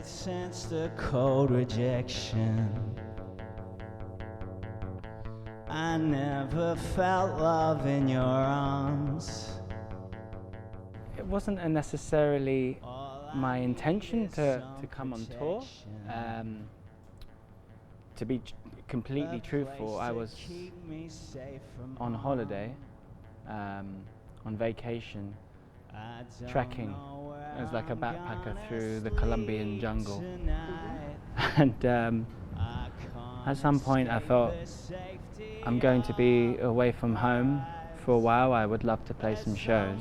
I sensed a cold rejection. I never felt love in your arms. It wasn't necessarily my intention to come on tour. To be completely truthful, I was on holiday, on vacation, trekking as like a backpacker through the Colombian jungle. And at some point I thought, I'm going to be away from home for a while. I would love to play some shows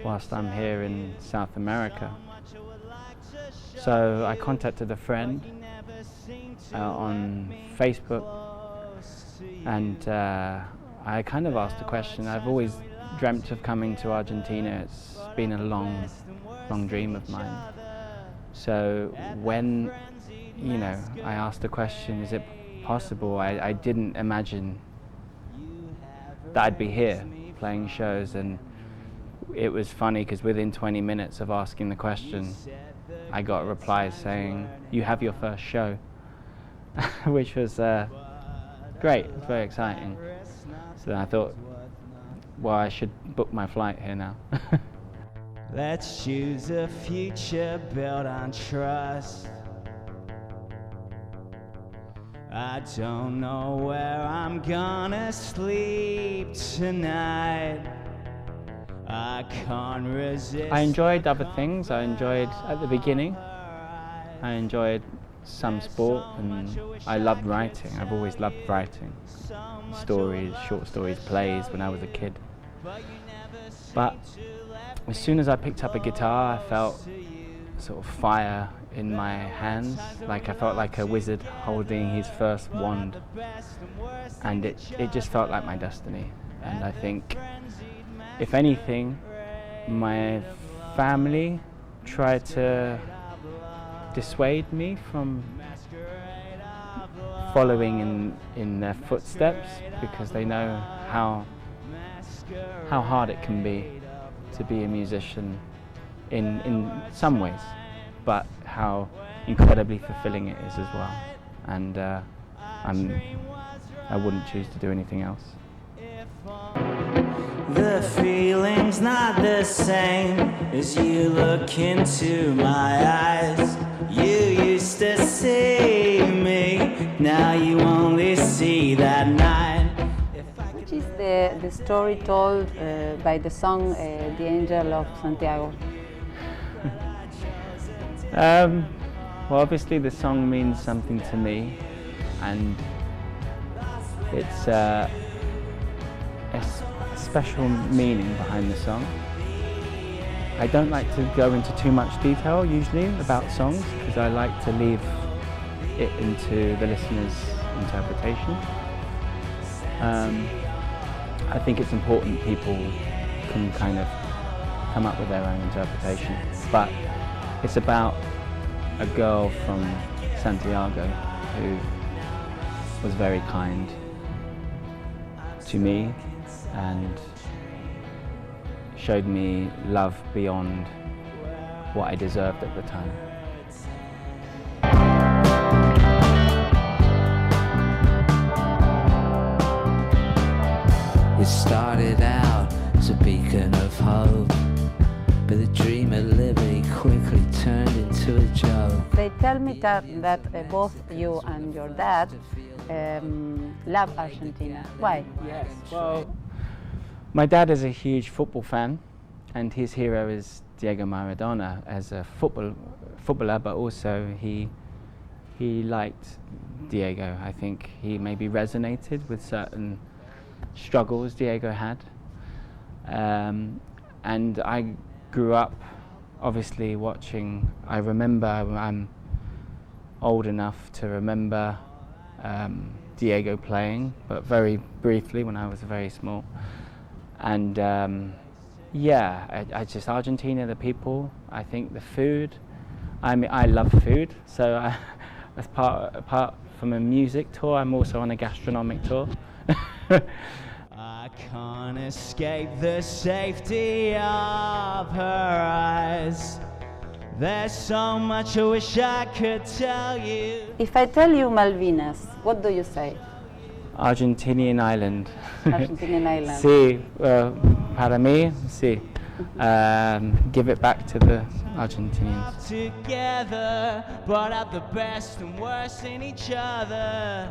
whilst I'm here in South America. So I contacted a friend on Facebook, and I kind of asked a question. I've always dreamt of coming to Argentina. It's been a long dream of mine. So when, I asked the question, is it possible? I didn't imagine that I'd be here playing shows, and it was funny because within 20 minutes of asking the question, I got a reply saying, "You have your first show," which was great. It was very exciting. So then I thought, well, I should book my flight here now. Let's choose a future built on trust. I don't know where I'm gonna sleep tonight. I can't resist. I enjoyed other things. I enjoyed, at the beginning, I enjoyed some sport, and I loved writing. I've always loved writing stories, short stories, plays when I was a kid. But as soon as I picked up a guitar, I felt sort of fire in my hands, like I felt like a wizard holding his first wand, and it just felt like my destiny. And I think, if anything, my family tried to dissuade me from following in their footsteps, because they know how hard it can be to be a musician in some ways, but how incredibly fulfilling it is as well. And I wouldn't choose to do anything else. The feeling's not the same as you look into my eyes. You used to see me, now you only see that night. Which is the story told by the song The Angel of Santiago? Well, obviously the song means something to me, and it's a special meaning behind the song. I don't like to go into too much detail usually about songs, because I like to leave it into the listener's interpretation. I think it's important people can kind of come up with their own interpretation, but it's about a girl from Santiago who was very kind to me and showed me love beyond what I deserved at the time. It started out as a beacon of hope, but the dream of liberty quickly turned into a joke. They tell me that both you and your dad love Argentina. Why? Yes. Well, my dad is a huge football fan, and his hero is Diego Maradona as a footballer, but also he liked Diego. I think he maybe resonated with certain struggles Diego had. And I grew up obviously watching. I remember, I'm old enough to remember Diego playing, but very briefly when I was very small. And I just, Argentina, the people, I think the food. I mean, I love food, so as apart from a music tour, I'm also on a gastronomic tour. I can't escape the safety of her eyes. There's so much I wish I could tell you. If I tell you Malvinas, what do you say? Argentinian island. Argentinian island. Sí, para mí, sí. Give it back to the Argentinians. Together, brought out the best and worst in each other.